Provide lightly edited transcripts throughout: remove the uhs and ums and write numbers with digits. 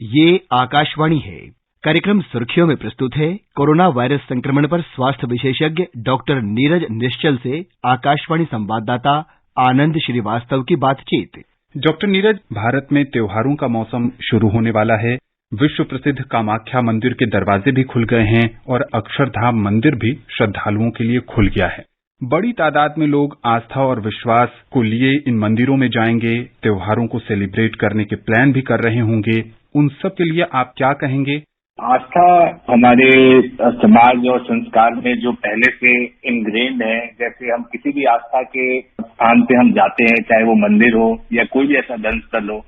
ये आकाशवाणी है। कार्यक्रम सुर्खियों में प्रस्तुत है कोरोना वायरस संक्रमण पर स्वास्थ्य विशेषज्ञ डॉक्टर नीरज निश्चल से आकाशवाणी संवाददाता आनंद श्रीवास्तव की बातचीत। डॉक्टर नीरज, भारत में त्योहारों का मौसम शुरू होने वाला है। विश्व प्रसिद्ध कामाख्या मंदिर के दरवाजे भी खुल गए हैं और अक्षरधाम मंदिर भी श्रद्धालुओं के लिए खुल गया है। बड़ी तादाद में लोग आस्था और विश्वास को लिए इन मंदिरों में जाएंगे, त्योहारों को सेलिब्रेट करने के प्लान भी कर रहे होंगे। उन सब के लिए आप क्या कहेंगे? आस्था हमारे समाज और संस्कार में जो पहले से इनग्रेन्ड है, जैसे हम किसी भी आस्था के स्थान पे हम जाते हैं, चाहे वो मंदिर हो या कोई भी ऐसा धर्म स्थल हो,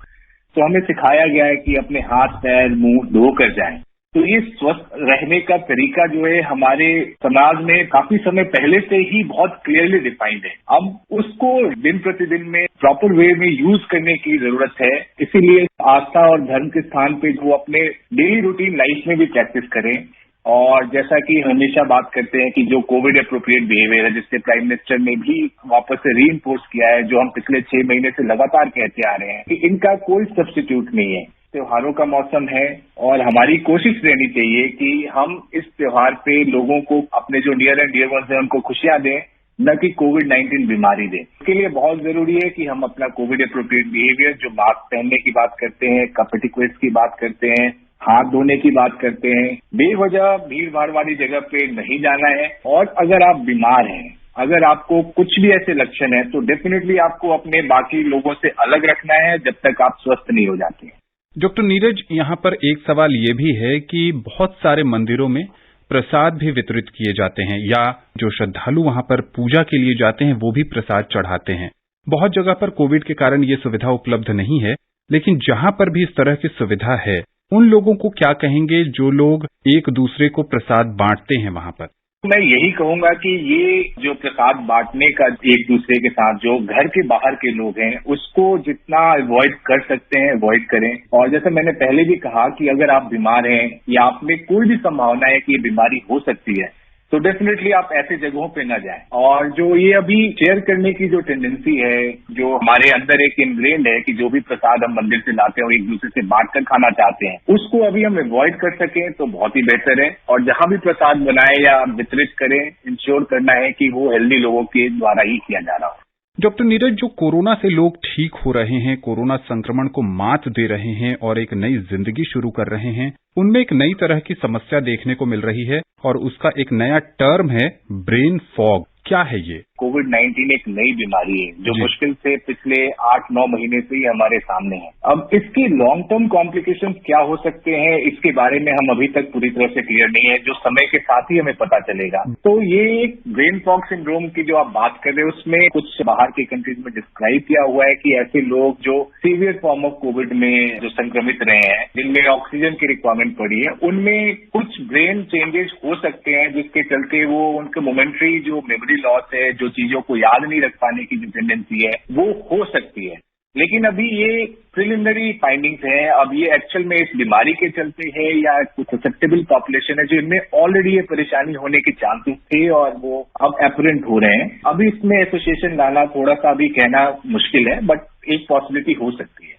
तो हमें सिखाया गया है कि अपने हाथ पैर मुंह धो कर जाएं। तो ये स्वस्थ रहने का तरीका जो है हमारे समाज में काफी समय पहले से ही बहुत क्लियरली डिफाइंड है। अब उसको दिन प्रतिदिन में प्रॉपर वे में यूज करने की जरूरत है। इसीलिए आस्था और धर्म के स्थान पे जो अपने डेली रूटीन लाइफ में भी प्रैक्टिस करें। और जैसा कि हमेशा बात करते हैं कि जो कोविड एप्रोप्रिएट बिहेवियर है, जिससे प्राइम मिनिस्टर ने भी वापस से रीइंफोर्स किया है, जो हम पिछले 6 महीने से लगातार कहते आ रहे हैं कि इनका कोई सब्स्टिट्यूट नहीं है। त्योहारों का मौसम है और हमारी कोशिश रहनी चाहिए कि हम इस त्योहार पे लोगों को अपने जो नियर एंड डियर वंस हैं उनको खुशियां दें, न कि कोविड-19 बीमारी दें। इसके लिए बहुत जरूरी है कि हम अपना कोविड एप्रोप्रिएट बिहेवियर, जो मास्क पहनने की बात करते हैं, कप एटिक्वेट्स की बात करते हैं, हाथ धोने की बात करते हैं, बेवजह भीड़ भाड़ वाली जगह पे नहीं जाना है। और अगर आप बीमार हैं, अगर आपको कुछ भी ऐसे लक्षण है, तो डेफिनेटली आपको अपने बाकी लोगों से अलग रखना है जब तक आप स्वस्थ नहीं हो जाते। डॉक्टर नीरज, यहाँ पर एक सवाल ये भी है कि बहुत सारे मंदिरों में प्रसाद भी वितरित किए जाते हैं, या जो श्रद्धालु वहां पर पूजा के लिए जाते हैं वो भी प्रसाद चढ़ाते हैं। बहुत जगह पर कोविड के कारण ये सुविधा उपलब्ध नहीं है, लेकिन जहां पर भी इस तरह की सुविधा है, उन लोगों को क्या कहेंगे जो लोग एक दूसरे को प्रसाद बांटते हैं वहां पर? मैं यही कहूंगा कि ये जो प्रसाद बांटने का एक दूसरे के साथ, जो घर के बाहर के लोग हैं, उसको जितना अवॉइड कर सकते हैं अवॉइड करें। और जैसे मैंने पहले भी कहा कि अगर आप बीमार हैं या आप में कोई भी संभावना है कि ये बीमारी हो सकती है, तो डेफिनेटली आप ऐसे जगहों पे न जाएं। और जो ये अभी शेयर करने की जो टेंडेंसी है, जो हमारे अंदर एक इनग्रेन्ड है कि जो भी प्रसाद हम मंदिर से लाते हैं और एक दूसरे से बांट कर खाना चाहते हैं, उसको अभी हम अवॉइड कर सकें तो बहुत ही बेहतर है। और जहां भी प्रसाद बनाए या वितरित करें, इंश्योर करना है कि वो हेल्दी लोगों के द्वारा ही किया जा रहा हो। डॉक्टर नीरज, जो कोरोना से लोग ठीक हो रहे हैं, कोरोना संक्रमण को मात दे रहे हैं और एक नई जिंदगी शुरू कर रहे हैं, उनमें एक नई तरह की समस्या देखने को मिल रही है और उसका एक नया टर्म है ब्रेन फॉग। क्या है ये? कोविड-19 एक नई बीमारी है जो मुश्किल से पिछले 8-9 महीने से ही हमारे सामने है। अब इसकी लॉन्ग टर्म कॉम्प्लिकेशंस क्या हो सकते हैं, इसके बारे में हम अभी तक पूरी तरह से क्लियर नहीं है, जो समय के साथ ही हमें पता चलेगा। तो ये एक ब्रेन फॉग सिंड्रोम की जो आप बात कर रहे हैं, उसमें कुछ बाहर की कंट्रीज में डिस्क्राइब किया हुआ है कि ऐसे लोग जो सीवियर फॉर्म ऑफ कोविड में जो संक्रमित रहे हैं, जिनमें ऑक्सीजन की रिक्वायरमेंट पड़ी है, उनमें कुछ ब्रेन चेंजेस हो सकते हैं, जिसके चलते वो उनके मोमेंट्री जो मेमोरी लॉस है, जो चीजों को याद नहीं रख पाने की जो टेंडेंसी है, वो हो सकती है। लेकिन अभी ये प्रिलिमिनरी फाइंडिंग्स हैं। अब ये एक्चुअल में इस बीमारी के चलते है या कुछ ससेप्टेबल पॉपुलेशन है जो इनमें ऑलरेडी ये परेशानी होने के चांसेस थे और वो अब एपरेंट हो रहे हैं। अभी इसमें एसोसिएशन लाना थोड़ा सा अभी कहना मुश्किल है, बट एक पॉसिबिलिटी हो सकती है।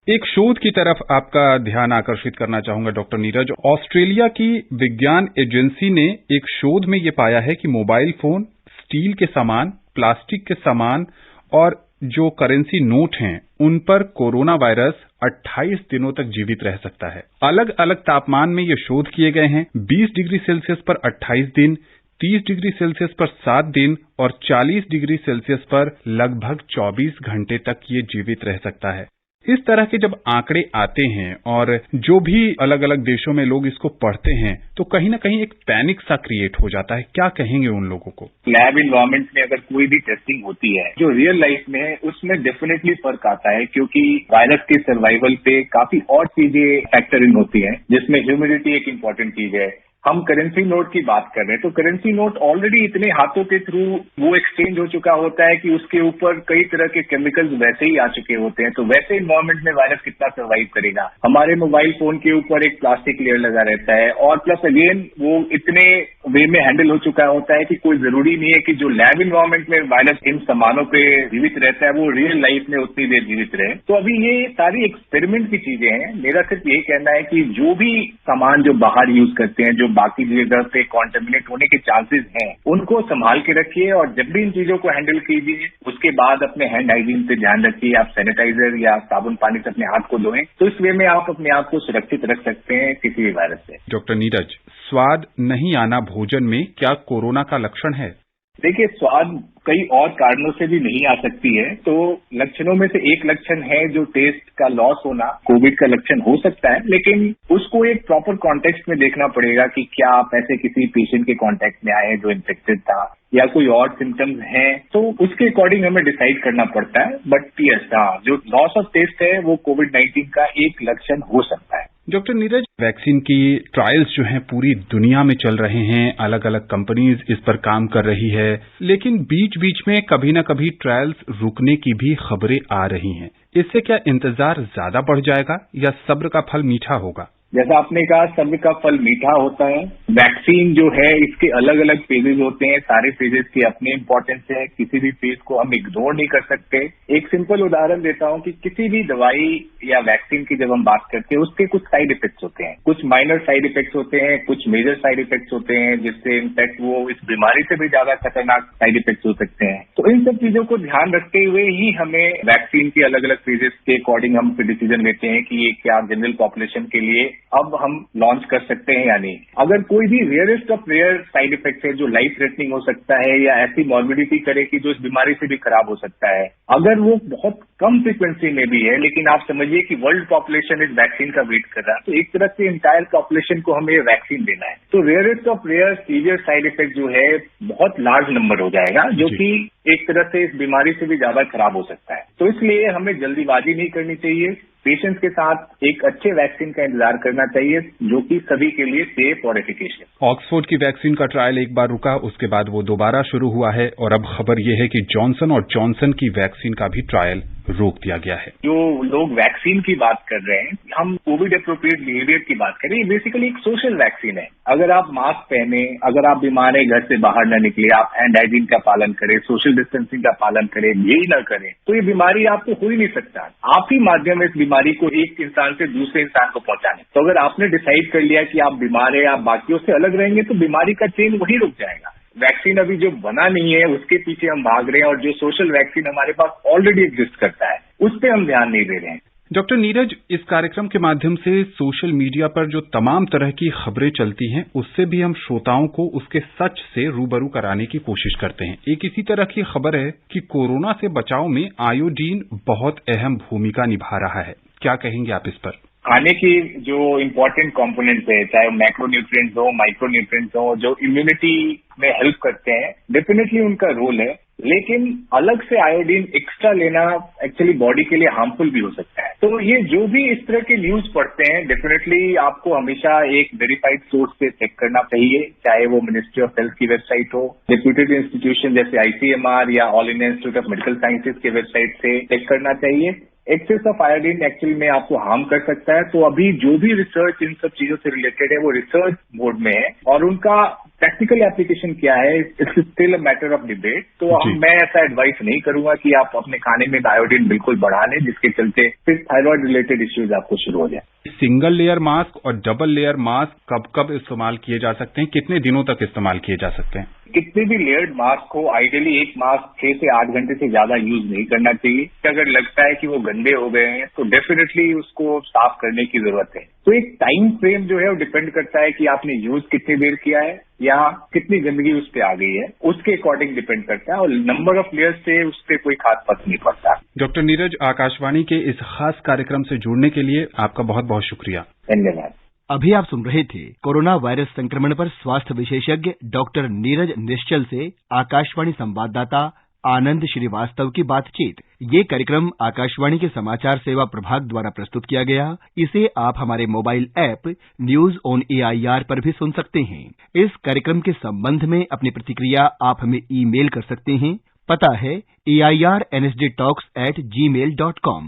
एक शोध की तरफ आपका ध्यान आकर्षित करना चाहूंगा डॉक्टर नीरज। ऑस्ट्रेलिया की विज्ञान एजेंसी ने एक शोध में ये पाया है कि मोबाइल फोन, स्टील के सामान, प्लास्टिक के सामान और जो करेंसी नोट हैं, उन पर कोरोना वायरस 28 दिनों तक जीवित रह सकता है। अलग अलग तापमान में ये शोध किए गए हैं। 20 डिग्री सेल्सियस पर 28 दिन, 30 डिग्री सेल्सियस पर 7 दिन और 40 डिग्री सेल्सियस पर लगभग 24 घंटे तक ये जीवित रह सकता है। इस तरह के जब आंकड़े आते हैं और जो भी अलग अलग देशों में लोग इसको पढ़ते हैं, तो कहीं ना कहीं एक पैनिक सा क्रिएट हो जाता है। क्या कहेंगे उन लोगों को? लैब इन्वायरमेंट में अगर कोई भी टेस्टिंग होती है जो रियल लाइफ में है, उसमें डेफिनेटली फर्क आता है, क्योंकि वायरस के सर्वाइवल पे काफी और चीजें फैक्टर इन होती हैं, जिसमें ह्यूमिडिटी एक इम्पॉर्टेंट चीज है, हम करेंसी नोट की बात कर रहे हैं, तो करेंसी नोट ऑलरेडी इतने हाथों के थ्रू वो एक्सचेंज हो चुका होता है कि उसके ऊपर कई तरह के केमिकल्स वैसे ही आ चुके होते हैं। तो वैसे इन्वायरमेंट में वायरस कितना सर्वाइव करेगा। हमारे मोबाइल फोन के ऊपर एक प्लास्टिक लेयर लगा रहता है और प्लस अगेन वो इतने वे में हैंडल हो चुका होता है कि कोई जरूरी नहीं है कि जो लैब इन्वायरमेंट में वायरस इन सामानों पे जीवित रहता है वो रियल लाइफ में उतनी देर जीवित रहे। तो अभी ये सारी एक्सपेरिमेंट की चीजें हैं। मेरा सिर्फ यही कहना है कि जो भी सामान जो बाहर यूज करते हैं, जो बाकी जगह से कॉन्टेमिनेट होने के चांसेस हैं, उनको संभाल के रखिए और जब भी इन चीजों को हैंडल कीजिए उसके बाद अपने हैंड हाइजीन से ध्यान रखिए। आप सैनिटाइजर या साबुन पानी से अपने हाथ को धोएं, तो इस वे में आप अपने आप को सुरक्षित रख सकते हैं किसी भी वायरस से। डॉक्टर नीरज, स्वाद नहीं आना भोजन में क्या कोरोना का लक्षण है? देखिए, स्वाद कई और कारणों से भी नहीं आ सकती है। तो लक्षणों में से एक लक्षण है जो टेस्ट का लॉस होना, कोविड का लक्षण हो सकता है, लेकिन उसको एक प्रॉपर कॉन्टेक्स्ट में देखना पड़ेगा कि क्या आप ऐसे किसी पेशेंट के कॉन्टेक्ट में आए जो इन्फेक्टेड था या कोई और सिम्टम्स हैं, तो उसके अकॉर्डिंग हमें डिसाइड करना पड़ता है। बट यस, जो लॉस ऑफ टेस्ट है वो कोविड-19 का एक लक्षण हो सकता है। डॉक्टर नीरज, वैक्सीन की ट्रायल्स जो हैं पूरी दुनिया में चल रहे हैं, अलग अलग कंपनीज इस पर काम कर रही है, लेकिन बीच बीच में कभी न कभी ट्रायल्स रुकने की भी खबरें आ रही हैं। इससे क्या इंतजार ज्यादा बढ़ जाएगा या सब्र का फल मीठा होगा? जैसा आपने कहा, सब्र का फल मीठा होता है। वैक्सीन जो है इसके अलग अलग फेजेज होते हैं, सारे फेजेज की अपनी इंपॉर्टेंस है, किसी भी फेज को हम इग्नोर नहीं कर सकते। एक सिंपल उदाहरण देता हूं कि किसी भी दवाई या वैक्सीन की जब हम बात करते हैं उसके कुछ साइड इफेक्ट्स होते हैं, कुछ माइनर साइड इफेक्ट्स होते हैं, कुछ मेजर साइड इफेक्ट्स होते हैं, जिससे इनफैक्ट वो इस बीमारी से भी ज्यादा खतरनाक साइड इफेक्ट्स हो सकते हैं। तो इन सब चीजों को ध्यान रखते हुए ही हमें वैक्सीन की अलग अलग फेजेस के अकॉर्डिंग हम फिर डिसीजन लेते हैं कि ये क्या जनरल पॉपुलेशन के लिए अब हम लॉन्च कर सकते हैं या नहीं। अगर कोई भी rarest of rare side effect है जो लाइफ थ्रेटनिंग हो सकता है या ऐसी मॉर्बिडिटी करे कि जो इस बीमारी से भी खराब हो सकता है, अगर वो बहुत कम फ्रीक्वेंसी में भी है, लेकिन आप समझिए कि वर्ल्ड पॉपुलेशन इस वैक्सीन का वेट कर रहा है, तो एक तरह से इंटायर पॉपुलेशन को हमें वैक्सीन देना है। तो rarest of rare severe side effect जो है बहुत लार्ज नंबर हो जाएगा, जो कि एक तरह से इस बीमारी से भी ज्यादा खराब हो सकता है। तो इसलिए हमें जल्दीबाजी नहीं करनी चाहिए। पेशेंट्स के साथ एक अच्छे वैक्सीन का इंतजार करना चाहिए जो कि सभी के लिए सेफ और एफिकेशियस। ऑक्सफोर्ड की वैक्सीन का ट्रायल एक बार रुका, उसके बाद वो दोबारा शुरू हुआ है और अब खबर ये है कि जॉनसन और जॉनसन की वैक्सीन का भी ट्रायल रोक दिया गया है। जो लोग वैक्सीन की बात कर रहे हैं, हम कोविड एप्रोप्रिएट बिहेवियर की बात करें, ये बेसिकली एक सोशल वैक्सीन है। अगर आप मास्क पहने, अगर आप बीमार है, घर से बाहर न निकले, आप हैंड हाइजीन का पालन करें, सोशल डिस्टेंसिंग का पालन करें, यही न करें, तो ये बीमारी आपको हो ही नहीं सकता। आप ही माध्यम है इस बीमारी को एक इंसान से दूसरे इंसान को पहुंचाने। तो अगर आपने डिसाइड कर लिया कि आप बीमार है, आप बाकियों से अलग रहेंगे, तो बीमारी का चेन वही रुक जाएगा। वैक्सीन अभी जो बना नहीं है उसके पीछे हम भाग रहे हैं, और जो सोशल वैक्सीन हमारे पास ऑलरेडी एग्जिस्ट करता है उस पर हम ध्यान नहीं दे रहे हैं। डॉक्टर नीरज, इस कार्यक्रम के माध्यम से सोशल मीडिया पर जो तमाम तरह की खबरें चलती हैं, उससे भी हम श्रोताओं को उसके सच से रूबरू कराने की कोशिश करते हैं। एक इसी तरह की खबर है कि कोरोना से बचाव में आयोडीन बहुत अहम भूमिका निभा रहा है। क्या कहेंगे आप इस पर? खाने की जो इम्पोर्टेंट कंपोनेंट्स है, चाहे माइक्रोन्यूट्रिएंट्स हो, माइक्रोन्यूट्रिएंट्स हो, जो इम्यूनिटी में हेल्प करते हैं, डेफिनेटली उनका रोल है। लेकिन अलग से आयोडीन एक्स्ट्रा लेना एक्चुअली बॉडी के लिए हार्मफुल भी हो सकता है। तो ये जो भी इस तरह के न्यूज पढ़ते हैं, डेफिनेटली आपको हमेशा एक वेरीफाइड सोर्स से चेक करना चाहिए, चाहे वो मिनिस्ट्री ऑफ हेल्थ की वेबसाइट हो, रेप्यूटेड इंस्टीट्यूशन जैसे ICMR या all India institute of medical sciences के वेबसाइट से चेक करना चाहिए। एक्सेस ऑफ आयोडीन एक्चुअली में आपको हार्म कर सकता है। तो अभी जो भी रिसर्च इन सब चीजों से रिलेटेड है वो रिसर्च मोड में है, और उनका प्रैक्टिकल एप्लीकेशन क्या है, it's still a matter of debate. तो मैं ऐसा एडवाइस नहीं करूंगा कि आप अपने खाने में आयोडीन बिल्कुल बढ़ा लें, जिसके चलते फिर थायराइड रिलेटेड इश्यूज आपको शुरू हो जाए। सिंगल लेयर मास्क और डबल लेयर मास्क कब कब इस्तेमाल किए जा सकते हैं, कितने दिनों तक इस्तेमाल किए जा सकते हैं? कितने भी लेयर्ड मास्क हो, आइडियली एक मास्क 6 से 8 घंटे से ज्यादा यूज नहीं करना चाहिए। अगर लगता है कि वो गंदे हो गए हैं तो डेफिनेटली उसको साफ करने की जरूरत है। तो एक टाइम फ्रेम जो है वो डिपेंड करता है कि आपने यूज कितनी देर किया है या कितनी गंदगी उस पर आ गई है, उसके अकॉर्डिंग डिपेंड करता है, और नंबर ऑफ लेयर्स से उस पर कोई खास फर्क नहीं पड़ता। डॉक्टर नीरज, आकाशवाणी के इस खास कार्यक्रम से जुड़ने के लिए आपका बहुत बहुत शुक्रिया। धन्यवाद। अभी आप सुन रहे थे कोरोना वायरस संक्रमण पर स्वास्थ्य विशेषज्ञ डॉक्टर नीरज निश्चल से आकाशवाणी संवाददाता आनंद श्रीवास्तव की बातचीत। ये कार्यक्रम आकाशवाणी के समाचार सेवा प्रभाग द्वारा प्रस्तुत किया गया। इसे आप हमारे mobile app news on AIR पर भी सुन सकते हैं। इस कार्यक्रम के संबंध में अपनी प्रतिक्रिया आप हमें ईमेल कर सकते हैं। पता है airnsdtalks@gmail.com।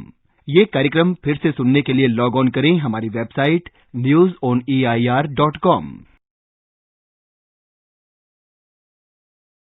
ये कार्यक्रम फिर से सुनने के लिए लॉग ऑन करें हमारी वेबसाइट newsonair.com।